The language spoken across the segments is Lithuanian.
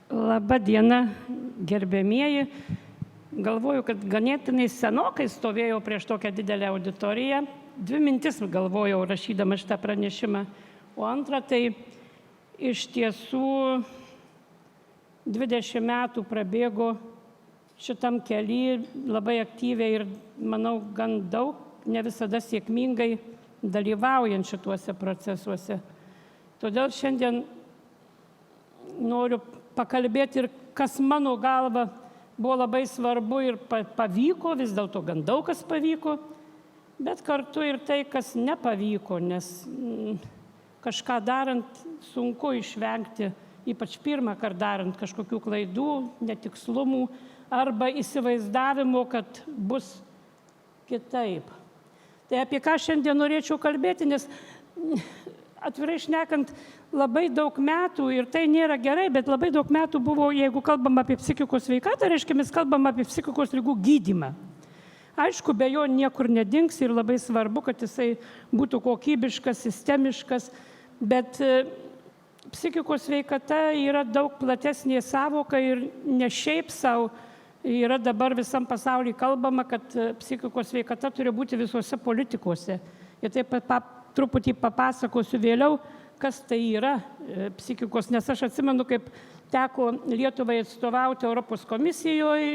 Labą dieną, gerbėmieji. Galvoju, kad ganėtinai senokai stovėjau prieš tokią didelę auditoriją. Dvi mintis galvojau rašydama šitą pranešimą. O antra, tai iš tiesų 20 metų prabėgo šitam kely labai aktyviai ir, manau, gan daug, ne visada sėkmingai dalyvaujant šituose procesuose. Todėl šiandien noriu pakalbėti ir kas mano galva buvo labai svarbu ir pavyko, vis dėlto gan daug kas pavyko, bet kartu ir tai, kas nepavyko, nes kažką darant sunku išvengti, ypač pirmą kartą darant kažkokių klaidų, netikslumų arba įsivaizdavimo, kad bus kitaip. Tai apie ką šiandien norėčiau kalbėti, nes atvirai šnekant, labai daug metų, ir tai nėra gerai, bet labai daug metų buvo, jeigu kalbam apie psichikos sveikatą, reiškia, mes kalbam apie psichikos ligų gydymą. Aišku, be jo niekur nedings ir labai svarbu, kad jisai būtų kokybiškas, sistemiškas, bet psichikos sveikata yra daug platesnė savoka ir ne šiaip savo yra dabar visam pasaulyje kalbama, kad psichikos sveikata turi būti visuose politikuose. Ir taip truputį papasakosiu vėliau, kas tai yra psichikos, nes aš atsimenu, kaip teko Lietuvai atstovauti Europos komisijoje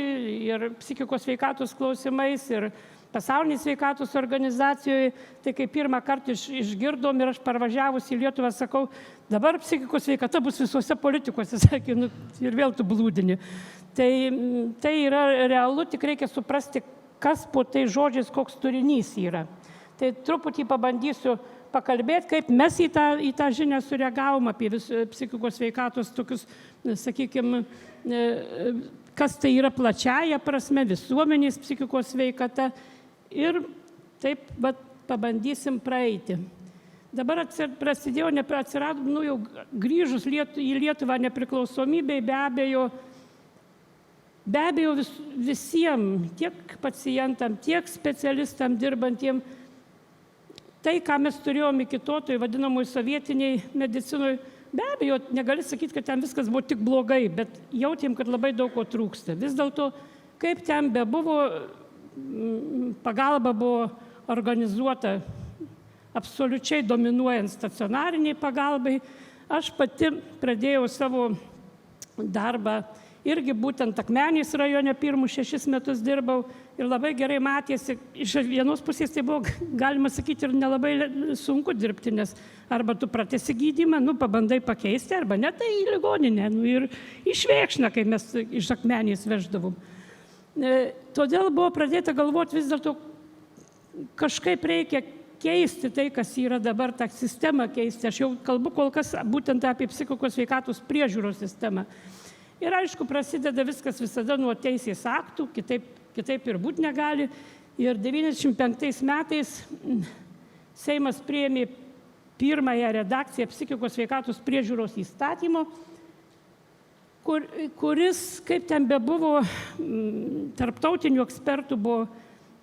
ir psichikos sveikatos klausimais ir pasaulinės sveikatos organizacijoje, tai kai pirmą kartą išgirdom ir aš parvažiavus į Lietuvą sakau, dabar psichikos sveikata bus visuose politikuose, sakė, ir vėl tu blūdini. Tai yra realu, tik reikia suprasti, kas po tai žodžiais, koks turinys yra. Tai truputį pabandysiu pakalbėti, kaip mes į tą žinią sureagavom apie psichikos sveikatos tokius, sakykime, kas tai yra plačiaja prasme, visuomenės psichikos sveikata ir taip pabandysim praeiti. Dabar prasidėjo, atsirado, jau grįžus į Lietuvą nepriklausomybei, be abejo visiems, tiek pacientam, tiek specialistam dirbantiem, tai, ką mes turėjome iki to, tai vadinamui sovietiniai medicinoje, be abejo, negali sakyti, kad ten viskas buvo tik blogai, bet jautėm, kad labai daug ko trūksta. Vis dėlto, kaip ten bebuvo, pagalba buvo organizuota absoliučiai dominuojant stacionariniai pagalbai. Aš pati pradėjau savo darbą irgi būtent Akmenės rajone pirmus 6 metus dirbau ir labai gerai matėsi, iš vienos pusės tai buvo, galima sakyti, ir nelabai sunku dirbti, nes arba tu pratęsi gydymą, pabandai pakeisti, arba ne, tai į ligoninę, ir išvėkšna, kai mes iš Akmenės veždavom. Todėl buvo pradėta galvoti, vis dėlto kažkaip reikia keisti tai, kas yra dabar, tą sistemą keisti. Aš jau kalbu kol kas būtent apie psichikos sveikatos priežiūros sistemą. Ir aišku, prasideda viskas visada nuo teisės aktų, kitaip ir būti negali. Ir 95 metais Seimas priėmė pirmąją redakciją psichikos sveikatos priežiūros įstatymo, kuris, kaip ten bebuvo, tarptautinių ekspertų buvo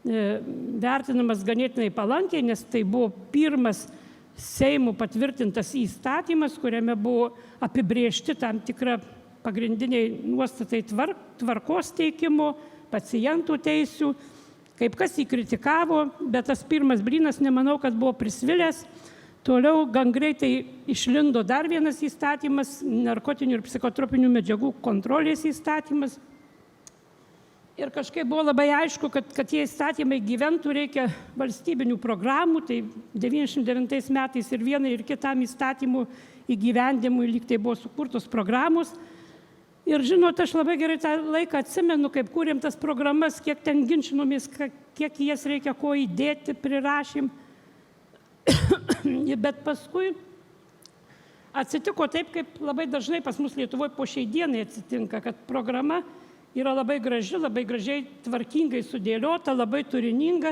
vertinamas ganėtinai palankiai, nes tai buvo pirmas Seimų patvirtintas įstatymas, kuriame buvo apibrėžti tam tikrą pagrindiniai nuostatai tvarkos teikimo, pacientų teisių, kaip kas jį kritikavo, bet tas pirmas blynas, nemanau, kad buvo prisvilęs. Toliau gan greitai išlindo dar vienas įstatymas, narkotinių ir psichotropinių medžiagų kontrolės įstatymas. Ir kažkaip buvo labai aišku, kad tie įstatymai gyventų, reikia valstybinių programų, tai 99 metais ir vienai ir kitam įstatymų įgyvendimui lyg tai buvo sukurtos programos. Ir žinot, aš labai gerai tą laiką atsimenu, kaip kūrėm tas programas, kiek ten ginčinomės, kiek jas reikia ko įdėti, prirašym. Bet paskui atsitiko taip, kaip labai dažnai pas mus Lietuvoje po šiai dienai atsitinka, kad programa yra labai graži, labai gražiai tvarkingai sudėliota, labai turininga,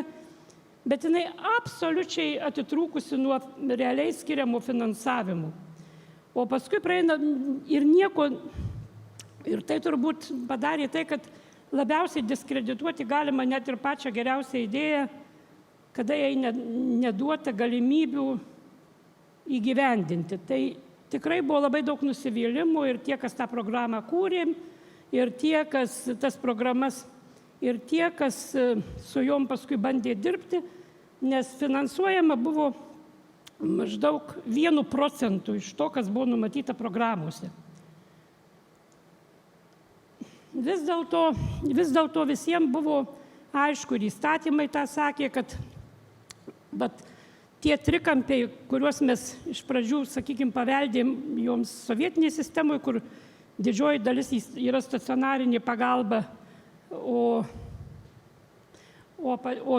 bet jinai absoliučiai atitrūkusi nuo realiai skiriamų finansavimų. O paskui praeina ir nieko. Ir tai turbūt padarė tai, kad labiausiai diskredituoti galima net ir pačią geriausią idėją, kada jai neduota galimybių įgyvendinti. Tai tikrai buvo labai daug nusivylimų ir tie, kas tą programą kūrė, ir tie, kas tas programas, ir tie, kas su jom paskui bandė dirbti, nes finansuojama buvo maždaug 1% iš to, kas buvo numatyta programuose. Vis dėlto visiems buvo aišku, ir įstatymai tą sakė, kad tie trikampiai, kuriuos mes iš pradžių, sakykime, paveldėm joms sovietinėje sistemoje, kur didžioji dalis yra stacionarinė pagalba, o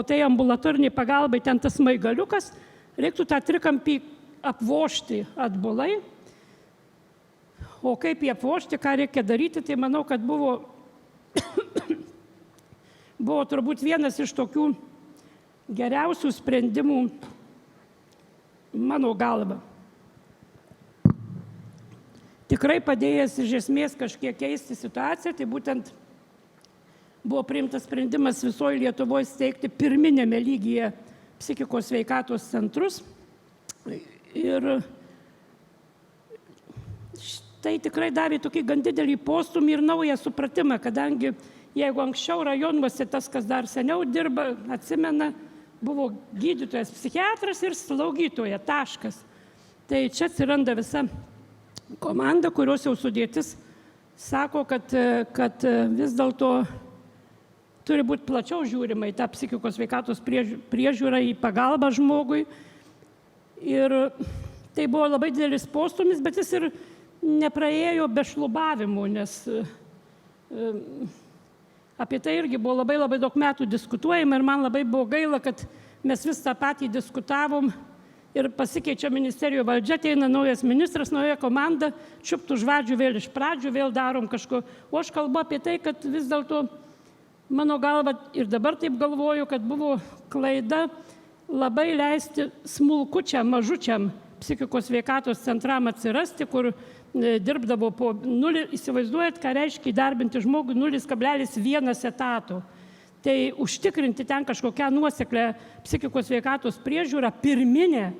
tai ambulatorinė pagalba, ten tas maigaliukas, reiktų tą trikampį apvožti atbulai. O kaip jį apvožti, ką reikia daryti, tai manau, kad buvo turbūt vienas iš tokių geriausių sprendimų mano galva. Tikrai padėjęs iš esmės kažkiek keisti situaciją, tai būtent buvo priimtas sprendimas visoje Lietuvoje steigti pirminėme lygyje psichikos sveikatos centrus. Ir tai tikrai davė tokį gan didelį postūmį ir naują supratimą, kadangi jeigu anksčiau rajonuose tas, kas dar seniau dirba, atsimena, buvo gydytojas, psichiatras ir slaugytoja, taškas. Tai čia atsiranda visa komanda, kurios jau sudėtis sako, kad vis dėlto turi būti plačiau žiūrima į tą psichikos sveikatos priežiūrą, į pagalbą žmogui. Ir tai buvo labai didelis postūmis, bet jis ir nepraėjo be šlubavimų, nes apie tai irgi buvo labai daug metų diskutuojama ir man labai buvo gaila, kad mes vis tą patį diskutavom ir pasikeičia ministerijų valdžia, ateina naujas ministras, nauja komanda, čiupt už vadžių vėl iš pradžių, vėl darom kažko. O aš kalbu apie tai, kad vis dėlto mano galva ir dabar taip galvoju, kad buvo klaida labai leisti smulkučiam, mažučiam psichikos sveikatos centram atsirasti, kur dirbdavo po 0, įsivaizduojat, ką reiškia įdarbinti žmogų 0,1 etato. Tai užtikrinti ten kažkokią nuoseklę psichikos sveikatos priežiūrą pirminę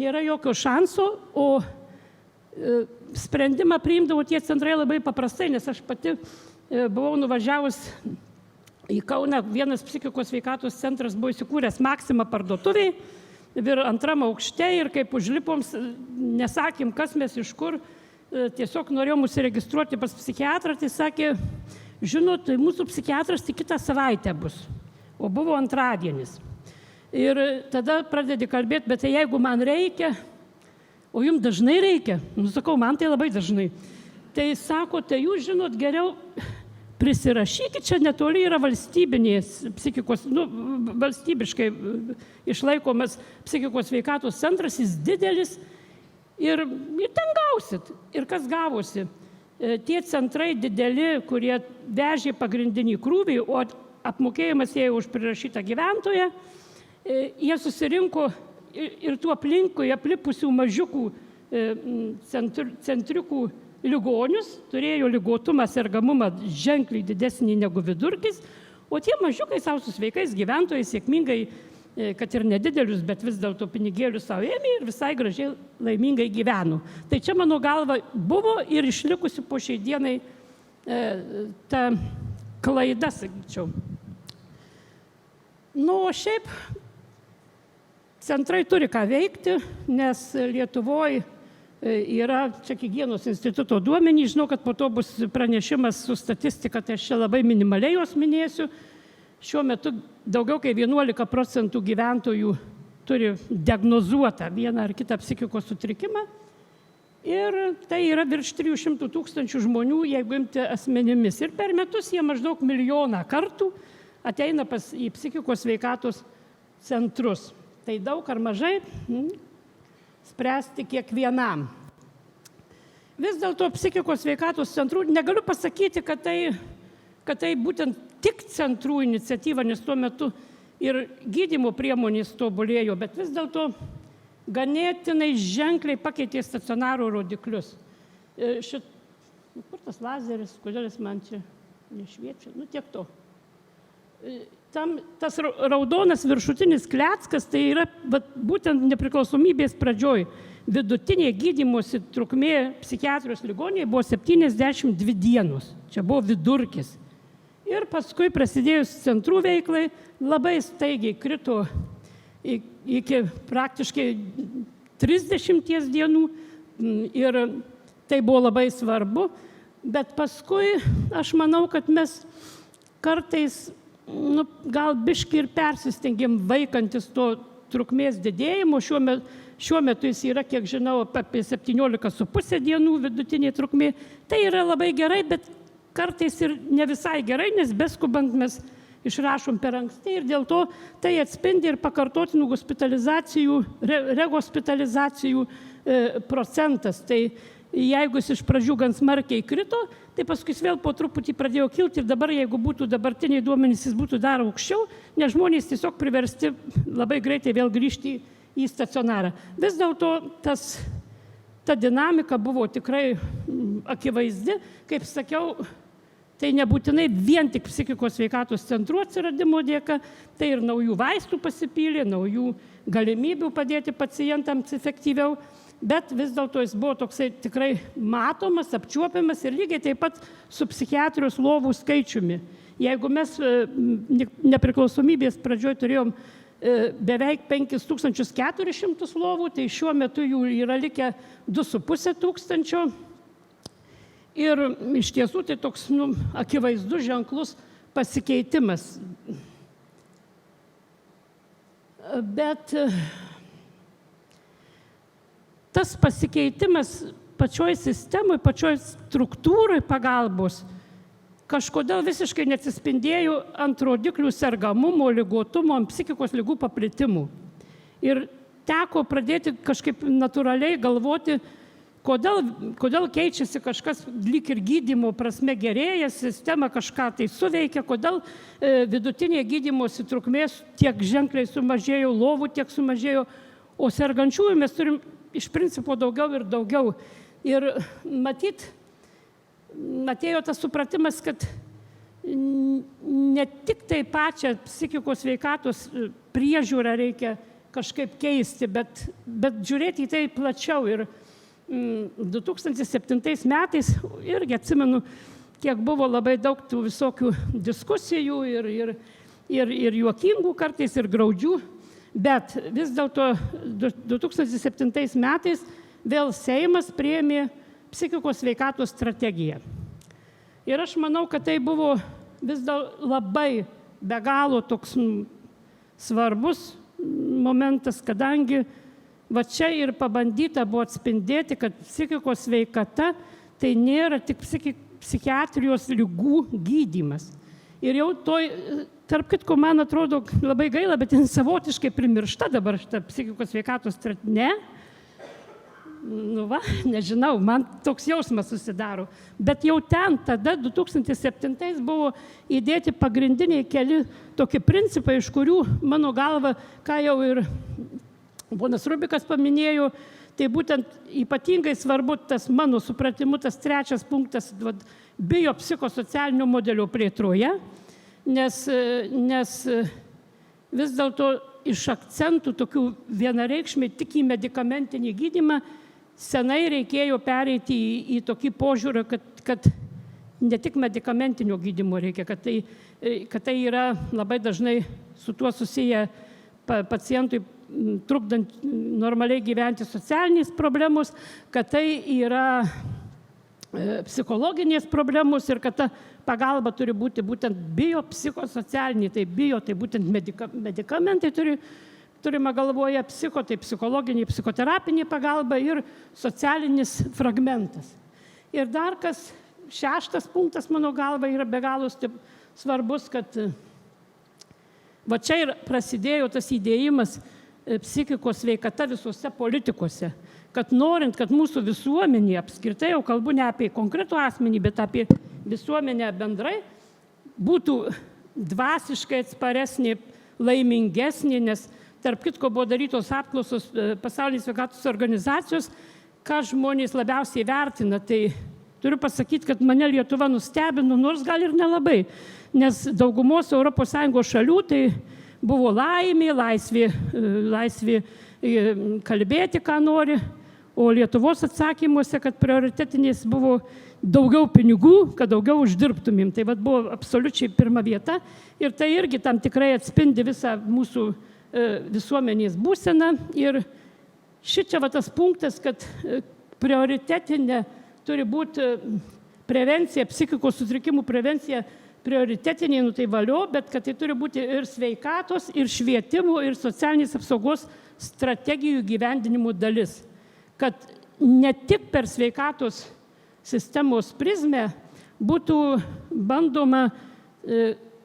nėra jokio šanso, o sprendimą priimdavo tie centrai labai paprastai, nes aš pati buvau nuvažiavus į Kauną, vienas psichikos sveikatos centras buvo įsikūręs Maxima parduotuviai ir antram aukšte ir kaip užlipom, nesakėm, kas mes iš kur, tiesiog norėjom užsiregistruoti pas psichiatrą, tai sakė, žinot, tai mūsų psichiatras tik kitą savaitę bus, o buvo antradienis. Ir tada pradedi kalbėti, bet tai jeigu man reikia, o jums dažnai reikia, sakau, man tai labai dažnai, tai sako, tai jūs žinot, geriau prisirašykit, čia netoli yra valstybinės psichikos, valstybiškai išlaikomas psichikos sveikatos centras, jis didelis ir ten gausit. Ir kas gavosi? Tie centrai dideli, kurie vežė pagrindinį krūvį, o apmokėjimas jie už prirašytą gyventoją, jie susirinko ir tų aplinkui aplipusių mažiukų centriukų ligonius, turėjo ligotumą, sergamumą ženkliai didesnį negu vidurkis, o tie mažiukai savo su sveikais gyventojais sėkmingai, kad ir nedidelius, bet vis dėlto pinigėlius savo ėmė ir visai gražiai laimingai gyveno. Tai čia mano galva buvo ir išlikusi po šiai dienai ta klaida, sakyčiau. O šiaip centrai turi ką veikti, nes Lietuvoje yra čia higienos instituto duomenys, žinau, kad po to bus pranešimas su statistika, tai aš čia labai minimaliai jos minėsiu. Šiuo metu daugiau kaip 11% gyventojų turi diagnozuotą vieną ar kitą psichikos sutrikimą ir tai yra virš 300 000 žmonių, jeigu imti asmenimis. Ir per metus jie maždaug 1 milijoną kartų ateina į psichikos sveikatos centrus. Tai daug ar mažai spręsti kiekvienam. Vis dėlto psichikos sveikatos centrų, negaliu pasakyti, kad tai būtent tik centrų iniciatyva, nes tuo metu ir gydymo priemonės tobulėjo, bet vis dėlto ganėtinai ženkliai pakeitė stacionaro rodiklius. Kur tas lazeris, kodėl jis man čia nešviečia? Tiek to. tas raudonas viršutinis kleckas, tai yra būtent nepriklausomybės pradžioj. Vidutinė gydymosi trukmė psichiatrijos ligoninėje buvo 72 dienos. Čia buvo vidurkis. Ir paskui prasidėjus centrų veiklai labai staigiai krito iki praktiškai 30 dienų ir tai buvo labai svarbu. Bet paskui aš manau, kad mes kartais gal biškį ir persistengėm vaikantis to trukmės didėjimo. Šiuo metu jis yra, kiek žinau, apie 17,5 dienų vidutinė trukmė. Tai yra labai gerai, bet kartais ir ne visai gerai, nes beskubant mes išrašom per anksti ir dėl to tai atspindi ir pakartotinų hospitalizacijų, rehospitalizacijų procentas. Tai jeigu jis iš pradžių gan smarkiai krito, tai paskui jis vėl po truputį pradėjo kilti ir dabar, jeigu būtų dabartiniai duomenys, jis būtų dar aukščiau, nes žmonės tiesiog priversti labai greitai vėl grįžti į stacionarą. Vis dėlto ta dinamika buvo tikrai akivaizdi, kaip sakiau, tai nebūtinai vien tik psichikos sveikatos centrų atsiradimo dėka, tai ir naujų vaistų pasipylė, naujų galimybių padėti pacientams efektyviau, bet vis dėlto jis buvo toksai tikrai matomas, apčiuopiamas ir lygiai taip pat su psichiatrijos lovų skaičiumi. Jeigu mes nepriklausomybės pradžioj turėjom beveik 5400 lovų, tai šiuo metu jų yra likę 2500. Ir iš tiesų tai toks akivaizdus ženklus pasikeitimas. Bet tas pasikeitimas pačioj sistemoj, pačioj struktūroj pagalbos kažkodėl visiškai neatsispindėjo ant rodiklių sergamumo, ligotumo, ant psichikos ligų paplitimų. Ir teko pradėti kažkaip natūraliai galvoti, kodėl keičiasi kažkas lyg ir gydymo prasme gerėja, sistema kažką tai suveikia, kodėl vidutinė gydymosi trukmės tiek ženkliai sumažėjo, lovų tiek sumažėjo, o sergančiųjų mes turim iš principo daugiau ir daugiau. Ir matyt, atėjo tas supratimas, kad ne tik tai pačią psichikos sveikatos priežiūrą reikia kažkaip keisti, bet žiūrėti į tai plačiau. Ir 2007 metais irgi atsimenu, kiek buvo labai daug tų visokių diskusijų ir juokingų kartais, ir graudžių, bet vis dėlto 2007 metais vėl Seimas priėmė psichikos sveikatos strategiją. Ir aš manau, kad tai buvo vis dar labai be galo toks svarbus momentas, kadangi va čia ir pabandyta buvo atspindėti, kad psichikos sveikata tai nėra tik psichiatrijos ligų gydymas. Ir jau tarp kitko, man atrodo labai gaila, bet savotiškai primiršta dabar šitą psichikos sveikatos strategiją. Nežinau, man toks jausmas susidaro. Bet jau ten, tada 2007 buvo įdėti pagrindiniai keli tokie principai, iš kurių, mano galva, ką jau ir ponas Rubikas paminėjo, tai būtent ypatingai svarbu tas mano supratimu, tas trečias punktas biopsichosocialinio modelio plėtroje, nes vis dėlto iš akcentų tokių vienareikšmiai tik į medikamentinį gydymą senai reikėjo pereiti į tokį požiūrį, kad ne tik medikamentinio gydymo reikia, kad tai yra labai dažnai su tuo susiję pacientui trukdant normaliai gyventi socialinės problemos, kad tai yra psichologinės problemos ir kad ta pagalba turi būti būtent biopsichosocialinė, tai būtent medikamentai turime galvoje, tai psichologinė, psichoterapinė pagalba ir socialinis fragmentas. Ir dar kas, šeštas punktas, mano galva, yra be galo svarbus, kad va čia ir prasidėjo tas įdėjimas psichikos sveikata visose politikose, kad norint, kad mūsų visuomenė apskritai, jau kalbu ne apie konkretų asmenį, bet apie visuomenę bendrai, būtų dvasiškai atsparesnė, laimingesnė, nes tarp kitko buvo darytos apklausos Pasaulinės sveikatos organizacijos, ką žmonės labiausiai vertina, tai Turiu pasakyti, kad mane Lietuva nustebino, nors gal ir nelabai, nes daugumos ES šalių tai buvo laisvė kalbėti, ką nori, o Lietuvos atsakymuose, kad prioritetinės buvo daugiau pinigų, kad daugiau uždirbtumėm. Tai buvo absoliučiai pirma vieta ir tai irgi tam tikrai atspindi visą mūsų visuomenės būseną. Ir šičia tas punktas, kad prioritetinė turi būti prevencija, psichikos sutrikimų prevencija prioritetinė, tai valio, bet kad tai turi būti ir sveikatos, ir švietimo, ir socialinės apsaugos strategijų gyvendinimo dalis. Kad ne tik per sveikatos sistemos prizmę būtų bandoma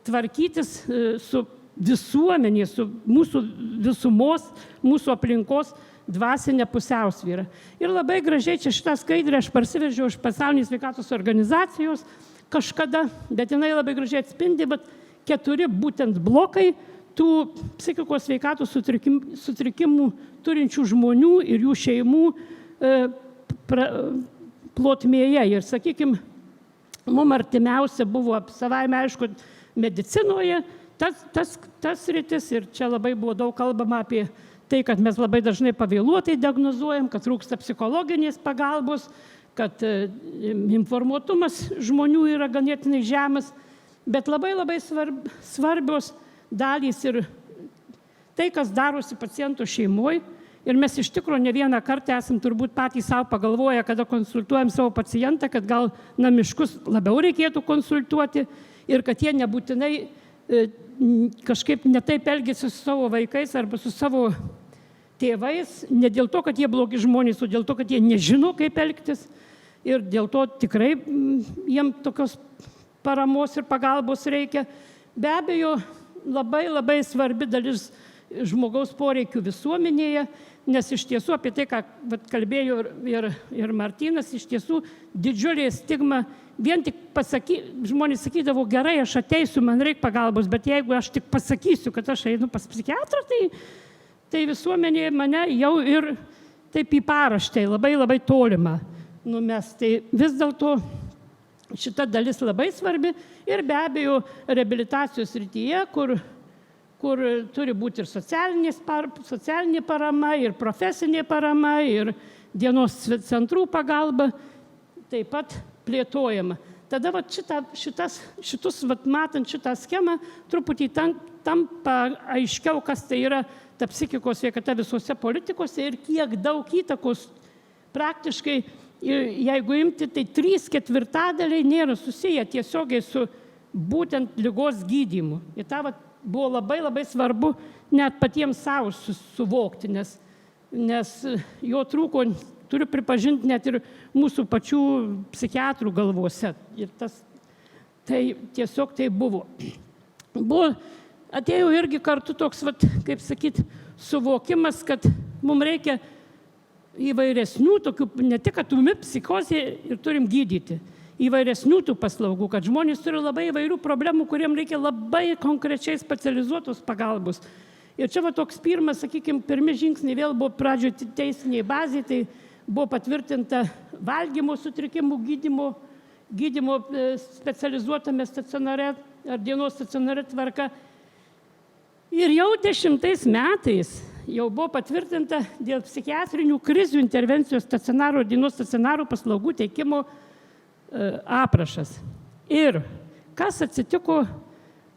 tvarkytis su visuomenė, su mūsų visumos, mūsų aplinkos dvasinė pusiausvyra. Ir labai gražiai čia šitą skaidrę aš parsivežiau iš Pasaulinės sveikatos organizacijos kažkada, bet jinai labai gražiai atspindi, bet 4 būtent blokai tų psichikos sveikatos sutrikimų turinčių žmonių ir jų šeimų plotmėje. Ir, sakykime, mums artimiausia buvo savaime, aišku, medicinoje tas rytis ir čia labai buvo daug kalbama apie tai, kad mes labai dažnai pavėluotai diagnozuojam, kad trūksta psichologinės pagalbos, kad informuotumas žmonių yra ganėtinai žemas, bet labai svarbios dalys ir tai, kas darosi paciento šeimoje. Ir mes iš tikrųjų ne vieną kartą esam turbūt patys savo pagalvoję, kada konsultuojam savo pacientą, kad gal namiškus labiau reikėtų konsultuoti ir kad jie nebūtinai kažkaip netaip elgėsi su savo vaikais arba su savo tėvais, ne dėl to, kad jie blogi žmonės, o dėl to, kad jie nežino, kaip elgtis. Ir dėl to tikrai jiems tokios paramos ir pagalbos reikia. Be abejo, labai svarbi dalis žmogaus poreikių visuomenėje, nes iš tiesų apie tai, ką kalbėjo ir Martynas, iš tiesų didžiulė stigma. Vien tik žmonės sakydavo, gerai, aš ateisiu, man reikia pagalbos, bet jeigu aš tik pasakysiu, kad aš einu pas psichiatrą, tai visuomenėje mane jau ir taip į paraštę labai tolima numes. Tai vis dėlto šita dalis labai svarbi ir be abejo reabilitacijos srityje, kur turi būti ir socialinė parama, ir profesinė parama, ir dienos centrų pagalba taip pat plėtojama. Tada šitus matant šitą schemą, truputį tampa aiškiau, kas tai yra ta psichikos sveikata visose politikose ir kiek daug įtakos praktiškai, jeigu imti, tai 3/4 nėra susiję tiesiogiai su būtent ligos gydymu. Ir tą buvo labai svarbu net patiems savo suvokti, nes jo trūko, turiu pripažinti, net ir mūsų pačių psichiatrų galvose. Ir tiesiog tai buvo. Atėjo irgi kartu toks, kaip sakyti, suvokimas, kad mums reikia įvairesnių tokių, ne tik kad ūmi psichozė ir turim gydyti, įvairesnių tų paslaugų, kad žmonės turi labai įvairių problemų, kuriems reikia labai konkrečiai specializuotos pagalbos. Ir čia toks pirmas, sakykime, pirmi žingsniai vėl buvo pradžioje teisiniai bazai, tai buvo patvirtinta valgymo sutrikimų gydymo specializuotame stacionare ar dienos stacionare tvarka. Ir jau 10 metais jau buvo patvirtinta dėl psichiatrinių krizių intervencijos stacionaro ir dienos stacionaro paslaugų teikimo aprašas. Ir kas atsitiko,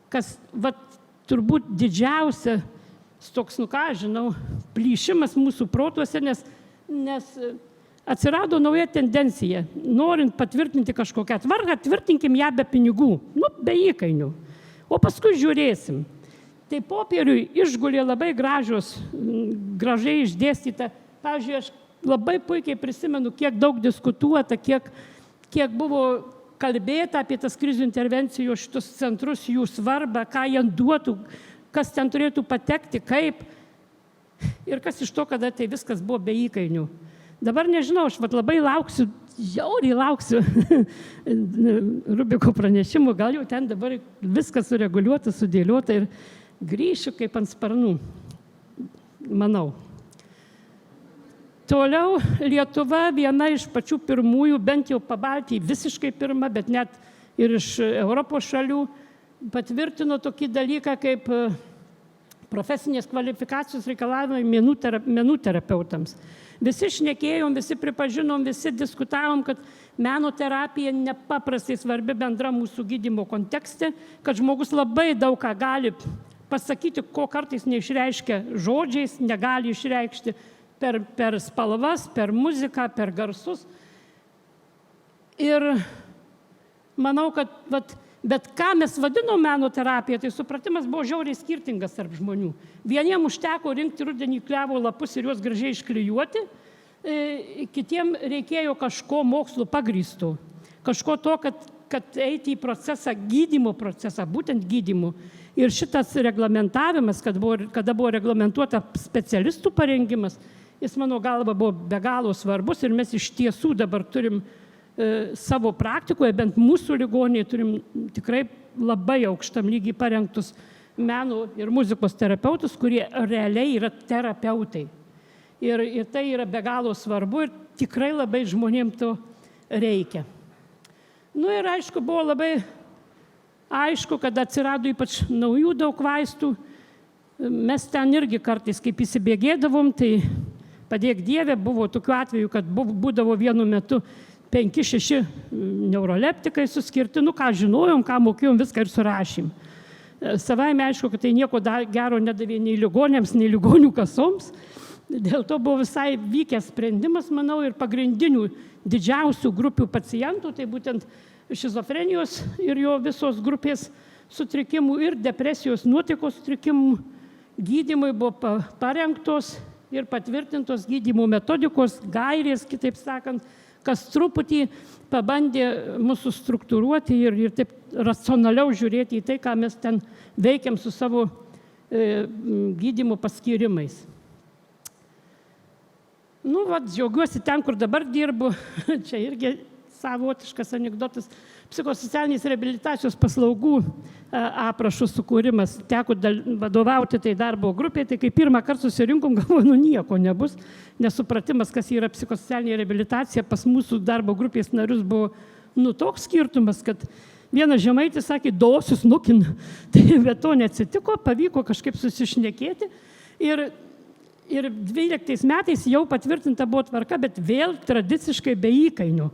kas turbūt didžiausia toks, plyšimas mūsų protuose, nes atsirado nauja tendencija. Norint patvirtinti kažkokią tvarką, tvirtinkim ją be pinigų, be įkainių. O paskui žiūrėsim. Tai popieriui išgulė labai gražiai išdėstyta. Pavyzdžiui, aš labai puikiai prisimenu, kiek daug diskutuota, kiek buvo kalbėta apie tas krizių intervencijos šitus centrus, jų svarbą, ką jie duotų, kas ten turėtų patekti, kaip. Ir kas iš to, kada tai viskas buvo be įkainių. Dabar nežinau, aš labai žiauriai lauksiu Rubiko pranešimų, gal jau ten dabar viskas sureguliuota, sudėliota ir grįšiu kaip ant sparnų, manau. Toliau Lietuva viena iš pačių pirmųjų, bent jau Pabaltijai visiškai pirma, bet net ir iš Europos šalių, patvirtino tokį dalyką kaip profesinės kvalifikacijos reikalavimai menų terapeutams. Visi šnekėjom, visi pripažinom, visi diskutavom, kad meno terapija nepaprastai svarbi bendra mūsų gydymo kontekste, kad žmogus labai daug ką gali pasakyti, ko kartais neišreiškia žodžiais, negali išreikšti per spalvas, per muziką, per garsus. Ir manau, kad bet ką mes vadinom meno terapija, tai supratimas buvo žiauriai skirtingas tarp žmonių. Vieniem užteko rinkti rudenį klevo lapus ir juos gražiai išklijuoti, kitiem reikėjo kažko mokslo pagrįsto, kažko to, kad eiti į procesą, gydymo procesą, būtent gydymo. Ir šitas reglamentavimas, kada buvo reglamentuota specialistų parengimas, jis mano galva buvo be galo svarbus ir mes iš tiesų dabar turim savo praktikoje, bent mūsų ligoninėje turim tikrai labai aukštam lygiai parengtus meno ir muzikos terapeutus, kurie realiai yra terapeutai. Ir tai yra be galo svarbu ir tikrai labai žmonėm to reikia. Nu ir aišku, buvo labai aišku, kad atsirado ypač naujų daug vaistų. Mes ten irgi kartais, kaip įsibėgėdavom, tai padėk Dieve, buvo tokių atvejų, kad būdavo vienu metu 5-6 neuroleptikai suskirti, nu ką žinojom, ką mokėjom, viską ir surašym. Savaime aišku, kad tai nieko gero nedavė nei ligonėms, nei ligonių kasoms. Dėl to buvo visai vykęs sprendimas, manau, ir pagrindinių didžiausių grupių pacientų, tai būtent šizofrenijos ir jo visos grupės sutrikimų ir depresijos nuotaikos sutrikimų gydymai buvo parengtos ir patvirtintos gydymo metodikos, gairės, kitaip sakant, kas truputį pabandė mūsų struktūruoti ir taip racionaliau žiūrėti į tai, ką mes ten veikiam su savo gydymo paskyrimais. Nu, džiaugiuosi ten, kur dabar dirbu, čia irgi savotiškas anekdotas, psichosocialinės reabilitacijos paslaugų aprašų sukūrimas. Teko vadovauti tai darbo grupėje, tai kai pirmą kartą susirinkom, galvoju, nu nieko nebus, nesupratimas, kas yra psichosocialinė reabilitacija, pas mūsų darbo grupės narius buvo toks skirtumas, kad vienas žemaitis sakė, dosius nukin, tai bet to neatsitiko, pavyko kažkaip susišnekėti ir 12 metais jau patvirtinta buvo tvarka, bet vėl tradiciškai be įkainių.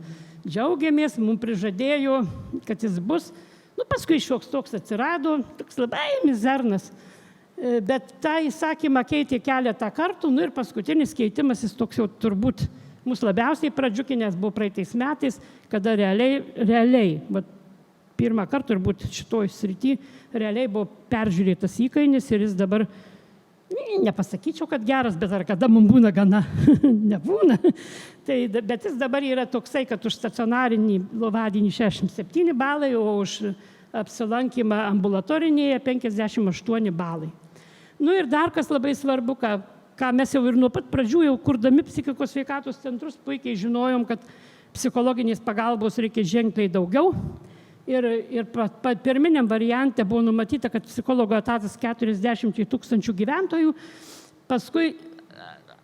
Džiaugiamės, mums prižadėjo, kad jis bus. Paskui šioks toks atsirado, toks labai mizernas. Bet tą įsakymą keitė keletą kartų, ir paskutinis keitimas jis toks jau turbūt mūsų labiausiai pradžiukinęs buvo praeitais metais, kada realiai, pirmą kartą turbūt šitoj srity, realiai buvo peržiūrėtas įkainis ir jis dabar, nepasakyčiau, kad geras, bet ar kada mums būna gana, nebūna. Bet jis dabar yra toksai, kad už stacionarinį lovadienį 67 balai, o už apsilankymą ambulatorinėje 58 balai. Ir dar kas labai svarbu, ką mes jau ir nuo pat pradžių, jau kurdami psichikos sveikatos centrus, puikiai žinojom, kad psichologinės pagalbos reikia ženkliai daugiau. Ir pirminiam variante buvo numatyta, kad psichologo etatas 40 000 gyventojų, paskui,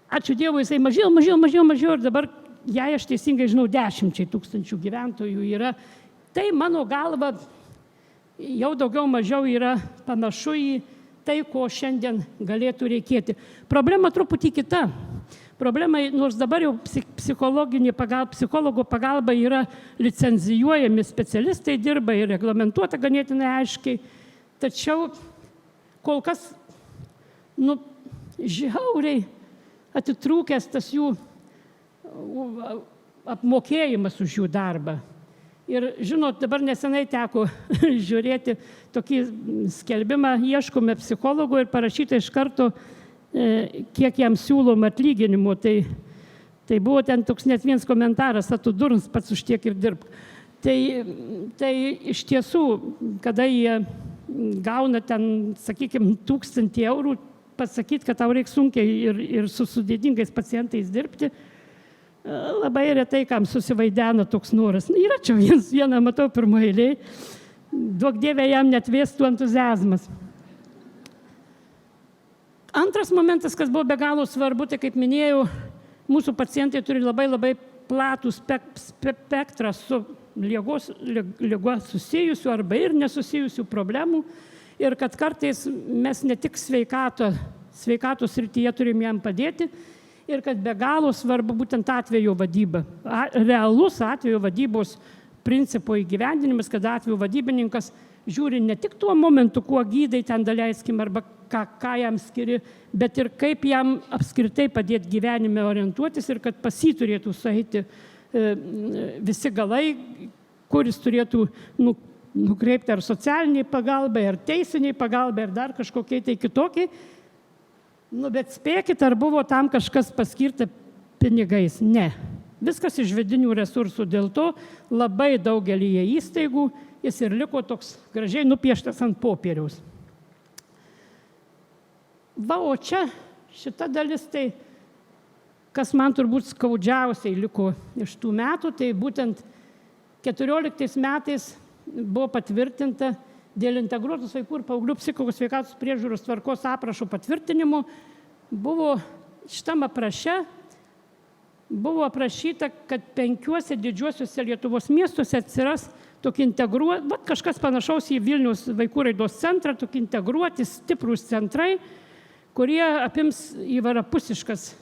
ačiū Dievui, jisai mažiau ir dabar, jei aš teisingai žinau, 10 000 gyventojų yra. Tai mano galva jau daugiau mažiau yra panašu į tai, ko šiandien galėtų reikėti. Problema truputį kita. Problema, nors dabar jau psichologo pagalba yra licenzijuojami specialistai, dirba ir reglamentuota ganėtinai aiškiai, tačiau kol kas žiauriai atitrūkęs tas jų apmokėjimas už jų darbą. Ir žinot, dabar nesenai teko žiūrėti tokį skelbimą, ieškome psichologo ir parašyta iš karto, kiek jam siūlom atlyginimų, tai buvo ten toks net vienas komentaras, tu durns pats už tiek ir dirbk. Tai iš tiesų, kada jie gauna ten, sakykime, 1000 eurų, pasakyti, kad tau reikia sunkiai ir su sudėtingais pacientais dirbti, labai retai, kam susivaidena toks noras. Yra čia vieną matau pirmoje eilėje, duok Dieve jam net vėstų entuziazmas. Antras momentas, kas buvo be galo svarbu, tai kaip minėjau, mūsų pacientai turi labai platų spektrą su liga susijusių arba ir nesusijusių problemų ir kad kartais mes ne tik sveikatos srityje turim jam padėti ir kad be galo svarbu būtent atvejo vadyba. Realus atvejo vadybos principo įgyvendinimas, kad atvejo vadybininkas žiūri ne tik tuo momentu, kuo gydai ten daleiskim arba ką jam skiri, bet ir kaip jam apskritai padėti gyvenime orientuotis ir kad pas jį turėtų sueiti visi galai, kuris turėtų nukreipti ar socialiniai pagalbai, ar teisiniai pagalbai, ar dar kažkokiai tai kitokiai. Bet spėkit, ar buvo tam kažkas paskirta pinigais? Ne. Viskas iš vidinių resursų, dėl to labai daugelyje įstaigų jis ir liko toks gražiai nupieštas ant popieriaus. O čia šita dalis, tai kas man turbūt skaudžiausiai liko iš tų metų, tai būtent 14 metais buvo patvirtinta dėl integruotos vaikų ir paauglių psichikos sveikatos priežiūros tvarkos aprašo patvirtinimo, buvo šitam apraše buvo aprašyta, kad 5 didžiuosiuose Lietuvos miestuose atsiras tokie kažkas panašaus į Vilniaus vaikų raidos centrą, tokie integruoti stiprūs centrai, kurie apims įvairiapusiškas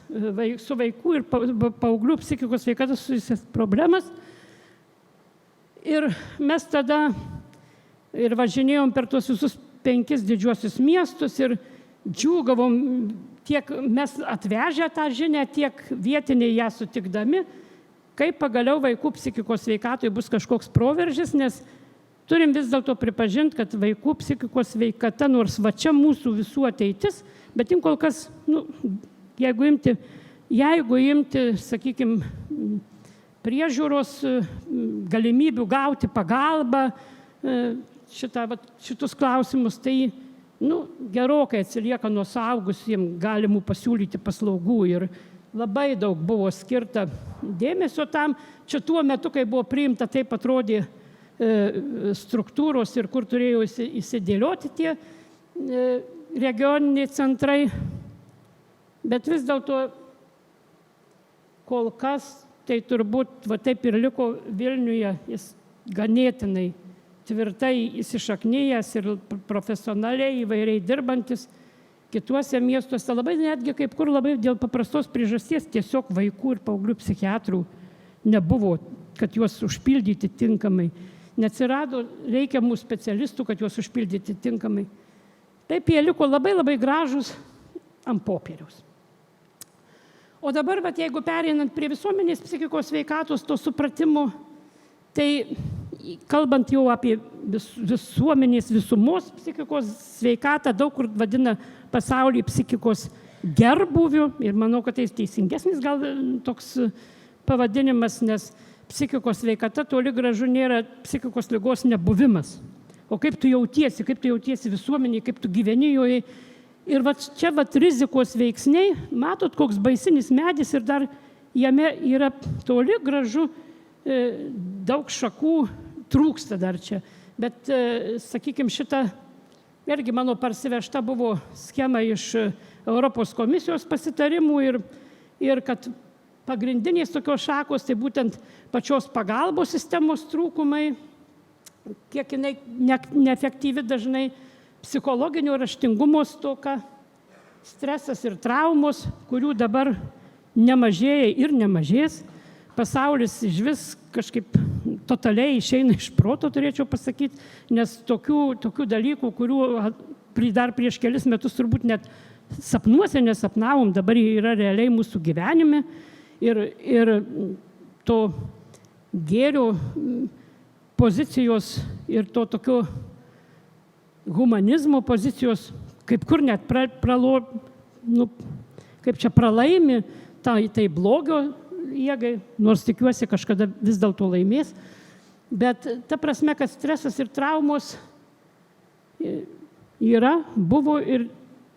su vaikų ir paauglių psichikos sveikatos susijusias problemas. Ir mes tada ir važinėjom per tuos visus 5 didžiuosius miestus ir džiūgavom, tiek mes atvežę tą žinią, tiek vietiniai ją sutikdami, kaip pagaliau vaikų psichikos sveikatoje bus kažkoks proveržis, nes turim vis dėlto pripažinti, kad vaikų psichikos sveikata, nors va čia mūsų visų ateitis, bet kol kas, jeigu imti, sakykime, priežiūros galimybių gauti pagalbą, šitus klausimus, tai gerokai atsilieka nuo suaugusiems galimų pasiūlyti paslaugų ir labai daug buvo skirta dėmesio tam. Čia tuo metu, kai buvo priimta, taip atrodė struktūros ir kur turėjo įsidėlioti tie regioniniai centrai. Bet vis dėlto kol kas tai turbūt taip ir liko Vilniuje, jis ganėtinai tvirtai įsišaknyjęs ir profesionaliai įvairiai dirbantis. Kituose miestuose labai netgi kaip kur labai dėl paprastos priežasties tiesiog vaikų ir paauglių psichiatrų nebuvo, kad juos užpildyti tinkamai. Neatsirado reikiamų specialistų, kad juos užpildyti tinkamai. Taip jie liko labai gražus ant popieriaus. O dabar, jeigu pereinant prie visuomenės psichikos sveikatos to supratimo, tai kalbant jau apie visuomenės visumos psichikos sveikatą, daug kur vadina pasaulį psichikos gerbūviu ir manau, kad tai teisingesnis gal toks pavadinimas, nes psichikos sveikata toli gražu nėra psichikos ligos nebuvimas. O kaip tu jautiesi visuomeniai, kaip tu gyveni joje. Ir čia rizikos veiksniai, matot, koks baisinis medis ir dar jame yra toli gražu daug šakų, trūksta dar čia. Bet, sakykime, šita irgi mano parsivežta buvo schema iš Europos komisijos pasitarimų ir kad pagrindinės tokios šakos, tai būtent pačios pagalbos sistemos trūkumai, kiek jinai neefektyvi dažnai, psichologinio raštingumo stoka, stresas ir traumos, kurių dabar nemažėja ir nemažės. Pasaulis išvis kažkaip totaliai išeina iš proto, turėčiau pasakyti, nes tokių dalykų, kurių dar prieš kelis metus turbūt net sapnuose nesapnavom, dabar yra realiai mūsų gyvenime ir to gėrio pozicijos ir to tokio humanizmo pozicijos, kaip kur net pralaimi tai blogio jėgai, nors tikiuosi kažkada vis dėlto laimės. Bet ta prasme, kad stresas ir traumos buvo ir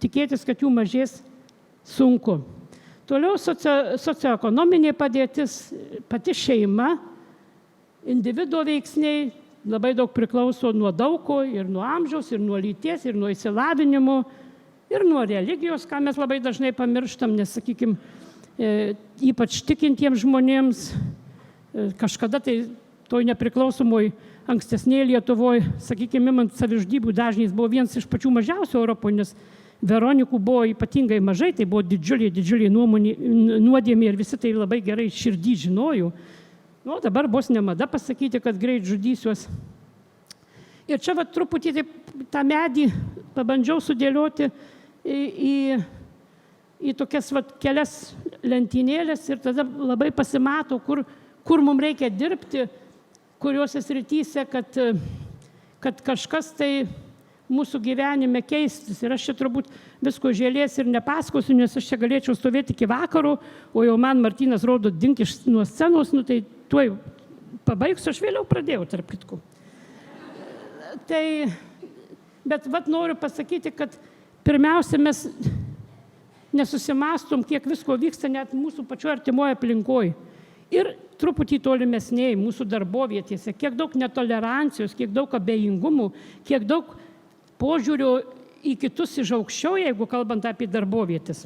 tikėtis, kad jų mažės sunku. Toliau socioekonominė padėtis, pati šeima, individo veiksniai labai daug priklauso nuo daugo ir nuo amžiaus, ir nuo lyties, ir nuo išsilavinimo, ir nuo religijos, ką mes labai dažnai pamirštam, nes, sakykime, ypač tikintiems žmonėms. Kažkada tai toj nepriklausomoj ankstesnėje Lietuvoje, sakykime, imant savižudybių dažnis buvo vienas iš pačių mažiausių Europoje, nes Veronikų buvo ypatingai mažai, tai buvo didžiuliai nuodėmė ir visi tai labai gerai širdį žinojo. Nu, dabar bus nemada pasakyti, kad greit žudysiuos. Ir čia va truputį taip, tą medį pabandžiau sudėlioti į tokias va, kelias lentynėlės ir tada labai pasimato, kur mums reikia dirbti, kuriuose srityse, kad kažkas tai mūsų gyvenime keistis. Ir aš čia turbūt visko žėlės ir nepasakosiu, nes aš čia galėčiau stovėti iki vakaro, o jau man Martynas rodo dink nuo scenos, nu tai tuoj pabaigsiu, aš vėliau pradėjau, tarp kitko. Tai, bet vat noriu pasakyti, kad pirmiausia mes nesusimastom, kiek visko vyksta net mūsų pačioje artimoje aplinkoje. Ir truputį tolimesniai mūsų darbovietėse, kiek daug netolerancijos, kiek daug abejingumų, kiek daug požiūrio į kitus iš aukščiau, jeigu kalbant apie darbovietės.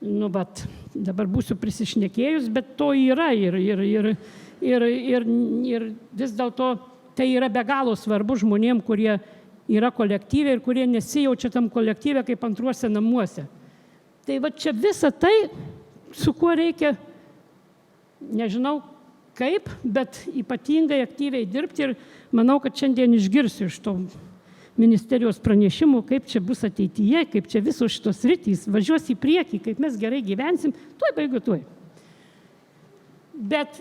Nu, bet dabar būsiu prisišnekėjus, bet to yra ir vis dėlto tai yra be galo svarbu žmonėm, kurie yra kolektyve ir kurie nesijaučia tam kolektyve kaip antruose namuose. Tai va čia visa tai, su kuo reikia, nežinau kaip, bet ypatingai aktyviai dirbti ir manau, kad šiandien išgirsiu iš to ministerijos pranešimų, kaip čia bus ateityje, kaip čia visos šitos sritys važiuos į priekį, kaip mes gerai gyvensim, tuoj. Bet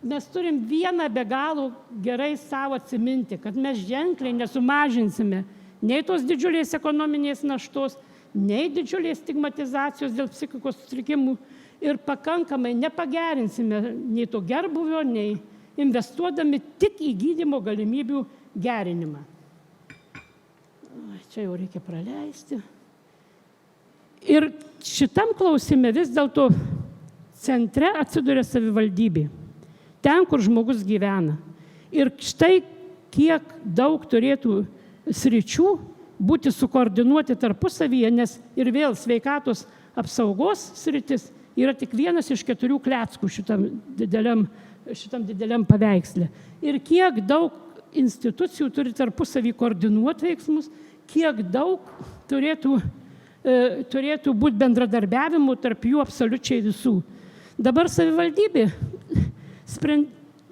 mes turim vieną be galo gerai savo atsiminti, kad mes ženkliai nesumažinsime nei tos didžiulės ekonominės naštos, nei didžiulės stigmatizacijos dėl psichikos sutrikimų ir pakankamai nepagerinsime nei to gerbūvio, nei investuodami tik į gydymo galimybių gerinimą. Čia jau reikia praleisti. Ir šitam klausime vis dėlto centre atsiduria savivaldybė. Ten, kur žmogus gyvena. Ir štai kiek daug turėtų sričių būti sukoordinuoti tarpusavyje, nes ir vėl sveikatos apsaugos sritis yra tik vienas iš 4 kleckų šitam dideliam paveiksle. Ir kiek daug institucijų turi tarpusavį koordinuoti veiksmus, kiek daug turėtų būti bendradarbiavimų tarp jų absoliučiai visų. Dabar savivaldybė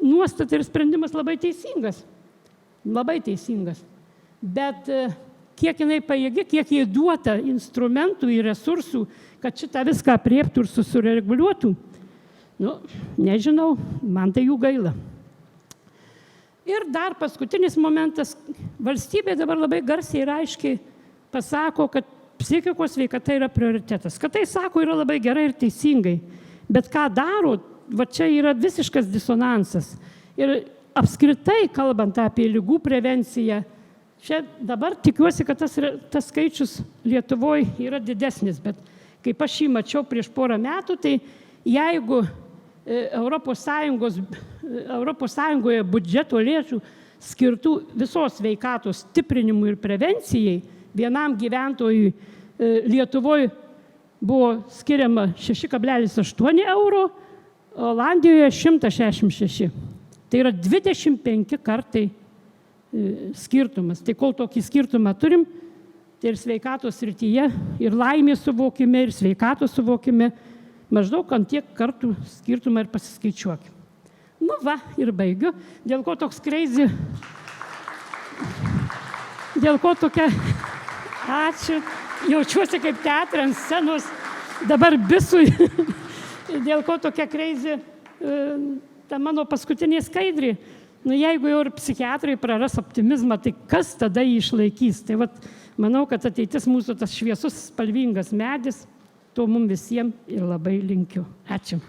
nuostata ir sprendimas labai teisingas. Bet kiek jinai pajėgi, kiek jai duota instrumentų ir resursų, kad šitą viską apriektų ir susireguliuotų, nu, nežinau, man tai jų gaila. Ir dar paskutinis momentas, valstybė dabar labai garsiai ir aiškiai pasako, kad psichikos sveikata yra prioritetas. Kad tai sako yra labai gerai ir teisingai, bet ką daro, va čia yra visiškas disonansas. Ir apskritai, kalbant apie ligų prevenciją, čia dabar tikiuosi, kad tas skaičius Lietuvoje yra didesnis, bet kaip aš jį mačiau prieš porą metų, tai jeigu Europos Sąjungoje biudžeto lėšų skirtų visos sveikatos stiprinimui ir prevencijai, vienam gyventojui Lietuvoje buvo skiriama 6,8 €, Olandijoje 166. Tai yra 25 kartai skirtumas. Tai kol tokį skirtumą turim, tai ir sveikatos srityje, ir laimės suvokime, ir sveikatos suvokime, maždaug ant tiek kartų skirtumą ir pasiskaičiuokim. Nu va, ir baigiu. Dėl ko toks crazy? Dėl ko tokia... Ačiū. Jaučiuosi kaip teatre ant scenos. Dabar bisui. Dėl ko tokia crazy ta mano paskutinė skaidrė. Nu, jeigu jau ir psichiatrai praras optimizmą, tai kas tada jį išlaikys? Tai vat, manau, kad ateitis mūsų tas šviesus, spalvingas medis, to mums visiems ir labai linkiu. Ačiū.